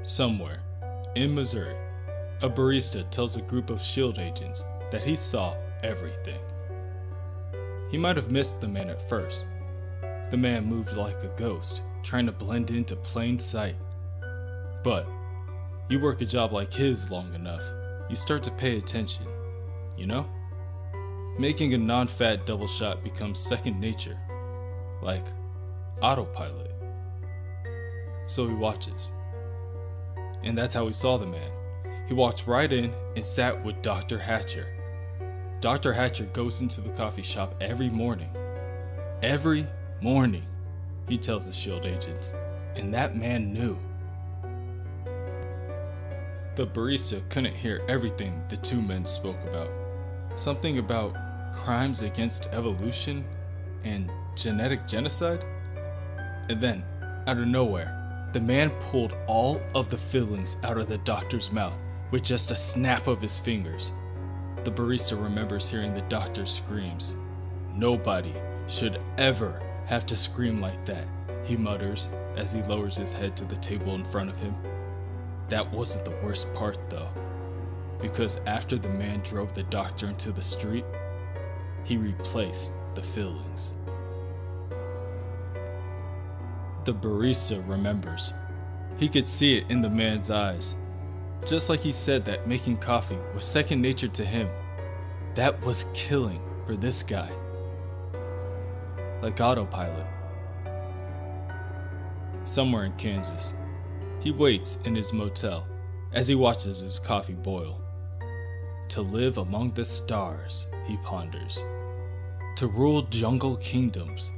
Somewhere, in Missouri, a barista tells a group of SHIELD agents that he saw everything. He might have missed the man at first. The man moved like a ghost, trying to blend into plain sight. But you work a job like his long enough, you start to pay attention, you know? Making a non-fat double shot becomes second nature, like autopilot. So he watches. And that's how he saw the man. He walked right in and sat with Dr. Hatcher. Dr. Hatcher goes into the coffee shop every morning. Every morning, he tells the SHIELD agents. And that man knew. The barista couldn't hear everything the two men spoke about. Something about crimes against evolution and genetic genocide? And then, out of nowhere, the man pulled all of the fillings out of the doctor's mouth with just a snap of his fingers. The barista remembers hearing the doctor's screams. Nobody should ever have to scream like that, he mutters as he lowers his head to the table in front of him. That wasn't the worst part though, because after the man drove the doctor into the street, he replaced the fillings. The barista remembers. He could see it in the man's eyes. Just like he said that making coffee was second nature to him, that was killing for this guy. Like autopilot. Somewhere in Kansas, he waits in his motel as he watches his coffee boil. To live among the stars, he ponders. To rule jungle kingdoms.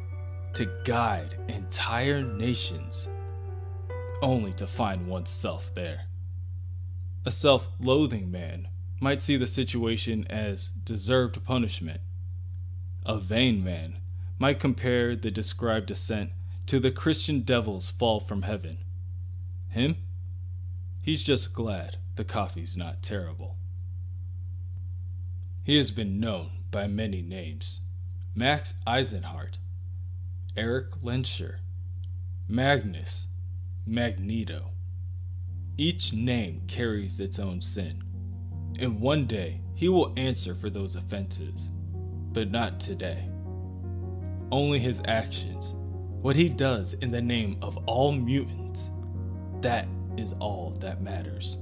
To guide entire nations, only to find oneself there. A self-loathing man might see the situation as deserved punishment. A vain man might compare the described descent to the Christian devil's fall from heaven. Him? He's just glad the coffee's not terrible. He has been known by many names. Max Eisenhardt, Eric Lenscher, Magnus, Magneto. Each name carries its own sin, and one day he will answer for those offenses, but not today. Only his actions, what he does in the name of all mutants, that is all that matters.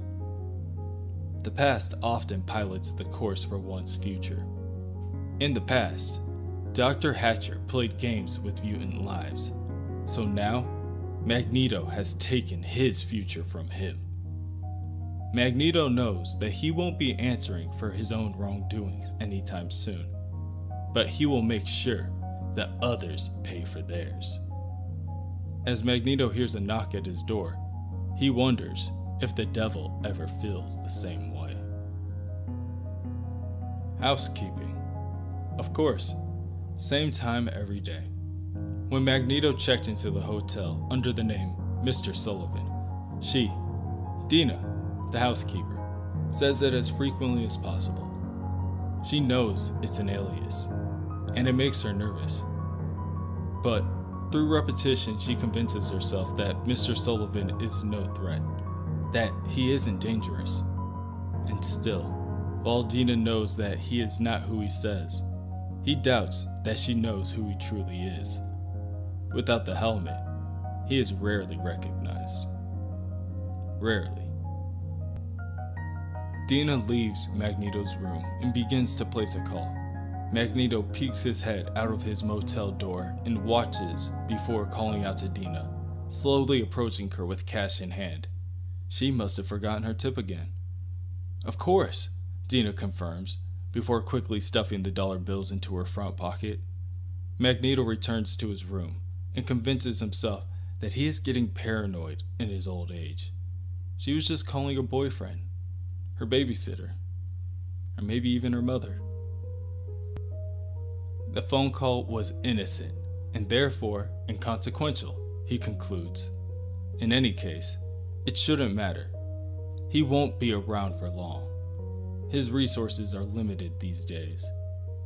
The past often pilots the course for one's future. In the past, Dr. Hatcher played games with mutant lives, so now Magneto has taken his future from him. Magneto knows that he won't be answering for his own wrongdoings anytime soon, but he will make sure that others pay for theirs. As Magneto hears a knock at his door, he wonders if the devil ever feels the same way. Housekeeping. Of course. Same time every day. When Magneto checked into the hotel under the name Mr. Sullivan, she, Dina, the housekeeper, says it as frequently as possible. She knows it's an alias, and it makes her nervous. But through repetition, she convinces herself that Mr. Sullivan is no threat, that he isn't dangerous. And still, while Dina knows that he is not who he says, he doubts that she knows who he truly is. Without the helmet, he is rarely recognized. Rarely. Dina leaves Magneto's room and begins to place a call. Magneto peeks his head out of his motel door and watches before calling out to Dina, slowly approaching her with cash in hand. She must have forgotten her tip again. Of course, Dina confirms, before quickly stuffing the dollar bills into her front pocket. Magneto returns to his room and convinces himself that he is getting paranoid in his old age. She was just calling her boyfriend, her babysitter, or maybe even her mother. The phone call was innocent and therefore inconsequential, he concludes. In any case, it shouldn't matter. He won't be around for long. His resources are limited these days.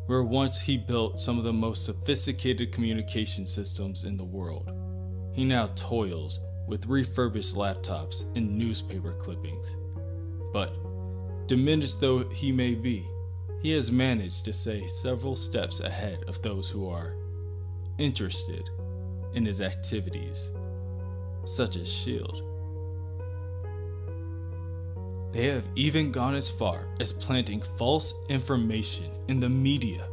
Where once he built some of the most sophisticated communication systems in the world, he now toils with refurbished laptops and newspaper clippings. But, diminished though he may be, he has managed to stay several steps ahead of those who are interested in his activities, such as S.H.I.E.L.D. They have even gone as far as planting false information in the media,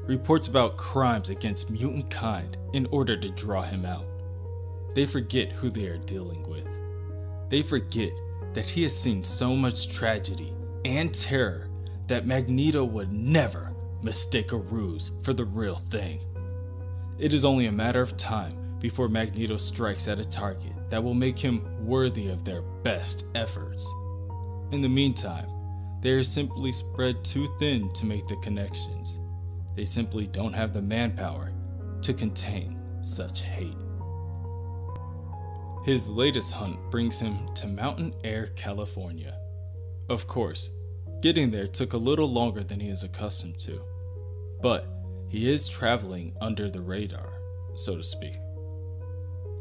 reports about crimes against mutant kind, in order to draw him out. They forget who they are dealing with. They forget that he has seen so much tragedy and terror that Magneto would never mistake a ruse for the real thing. It is only a matter of time before Magneto strikes at a target that will make him worthy of their best efforts. In the meantime, they are simply spread too thin to make the connections. They simply don't have the manpower to contain such hate. His latest hunt brings him to Mountain Air, California. Of course, getting there took a little longer than he is accustomed to, but he is traveling under the radar, so to speak.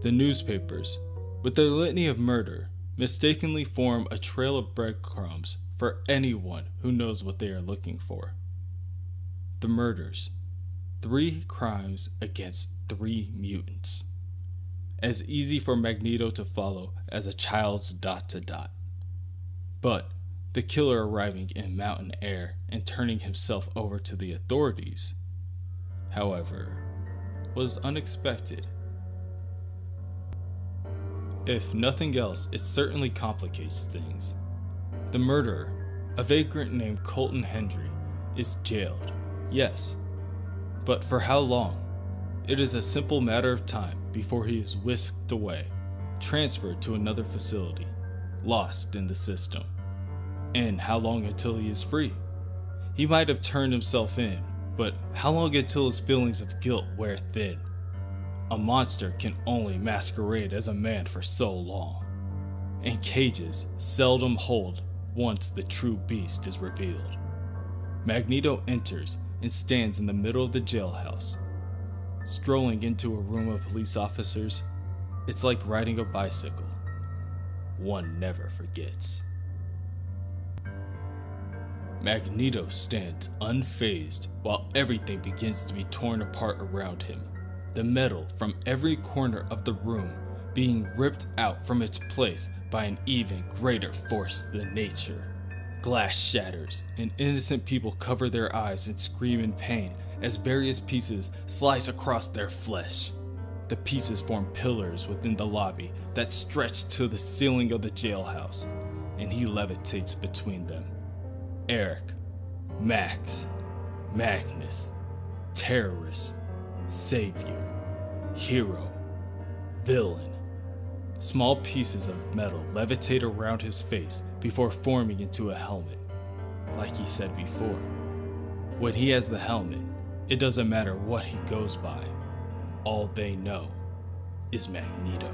The newspapers, with their litany of murder, mistakenly form a trail of breadcrumbs for anyone who knows what they are looking for. The murders, 3 crimes against 3 mutants. As easy for Magneto to follow as a child's dot to dot. But the killer arriving in Mountain Air and turning himself over to the authorities, however, was unexpected. If nothing else, it certainly complicates things. The murderer, a vagrant named Colton Hendry, is jailed, yes, but for how long? It is a simple matter of time before he is whisked away, transferred to another facility, lost in the system. And how long until he is free? He might have turned himself in, but how long until his feelings of guilt wear thin? A monster can only masquerade as a man for so long, and cages seldom hold once the true beast is revealed. Magneto enters and stands in the middle of the jailhouse. Strolling into a room of police officers, it's like riding a bicycle. One never forgets. Magneto stands unfazed while everything begins to be torn apart around him. The metal from every corner of the room being ripped out from its place by an even greater force than nature. Glass shatters, and innocent people cover their eyes and scream in pain as various pieces slice across their flesh. The pieces form pillars within the lobby that stretch to the ceiling of the jailhouse, and he levitates between them. Eric, Max, Magnus, terrorist, savior, hero, villain. Small pieces of metal levitate around his face before forming into a helmet. Like he said before, when he has the helmet, it doesn't matter what he goes by. All they know is Magneto.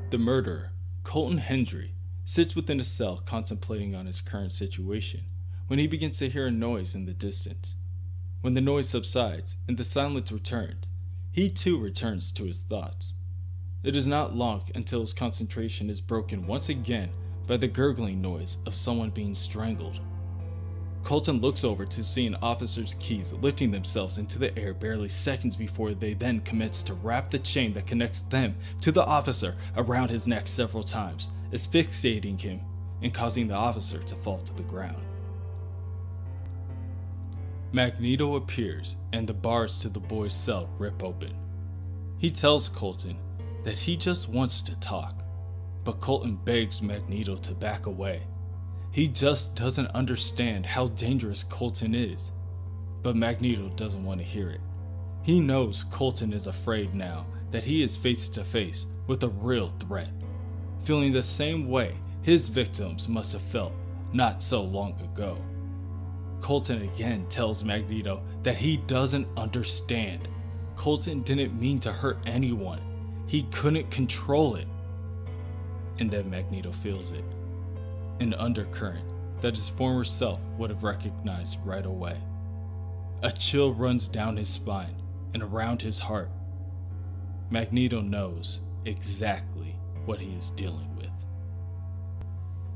The murderer, Colton Hendry, sits within a cell contemplating on his current situation when he begins to hear a noise in the distance. When the noise subsides and the silence returns, he too returns to his thoughts. It is not long until his concentration is broken once again by the gurgling noise of someone being strangled. Colton looks over to see an officer's keys lifting themselves into the air barely seconds before they then commence to wrap the chain that connects them to the officer around his neck several times, asphyxiating him and causing the officer to fall to the ground. Magneto appears and the bars to the boy's cell rip open. He tells Colton that he just wants to talk, but Colton begs Magneto to back away. He just doesn't understand how dangerous Colton is, but Magneto doesn't want to hear it. He knows Colton is afraid now that he is face to face with a real threat, feeling the same way his victims must have felt not so long ago. Colton again tells Magneto that he doesn't understand. Colton didn't mean to hurt anyone. He couldn't control it. And then Magneto feels it. An undercurrent that his former self would have recognized right away. A chill runs down his spine and around his heart. Magneto knows exactly what he is dealing with.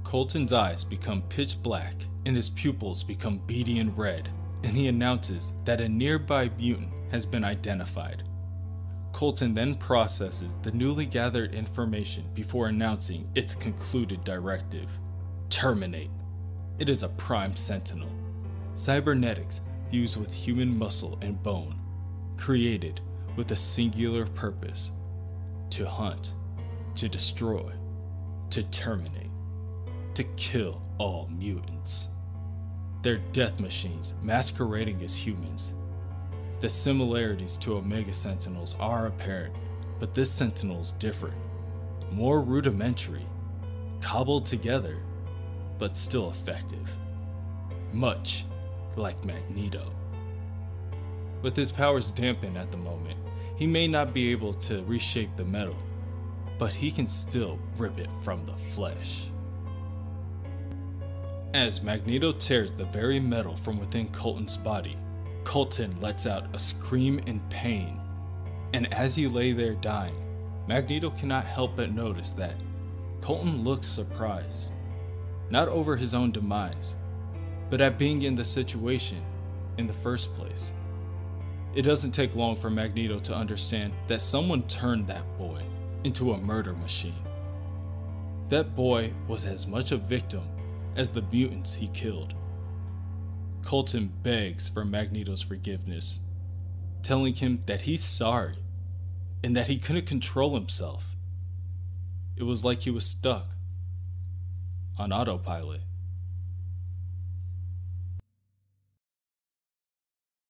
Colton's eyes become pitch black and his pupils become beady and red, and he announces that a nearby mutant has been identified. Colton then processes the newly gathered information before announcing its concluded directive: terminate. It is a prime sentinel, cybernetics fused with human muscle and bone, created with a singular purpose: to hunt, to destroy, to terminate, to kill all mutants. They're death machines masquerading as humans. The similarities to Omega Sentinels are apparent, but this Sentinel's different, more rudimentary, cobbled together, but still effective. Much like Magneto. With his powers dampened at the moment, he may not be able to reshape the metal, but he can still rip it from the flesh. As Magneto tears the very metal from within Colton's body, Colton lets out a scream in pain, and as he lay there dying, Magneto cannot help but notice that Colton looks surprised, not over his own demise, but at being in the situation in the first place. It doesn't take long for Magneto to understand that someone turned that boy into a murder machine. That boy was as much a victim as the mutants he killed. Colton begs for Magneto's forgiveness, telling him that he's sorry and that he couldn't control himself. It was like he was stuck on autopilot.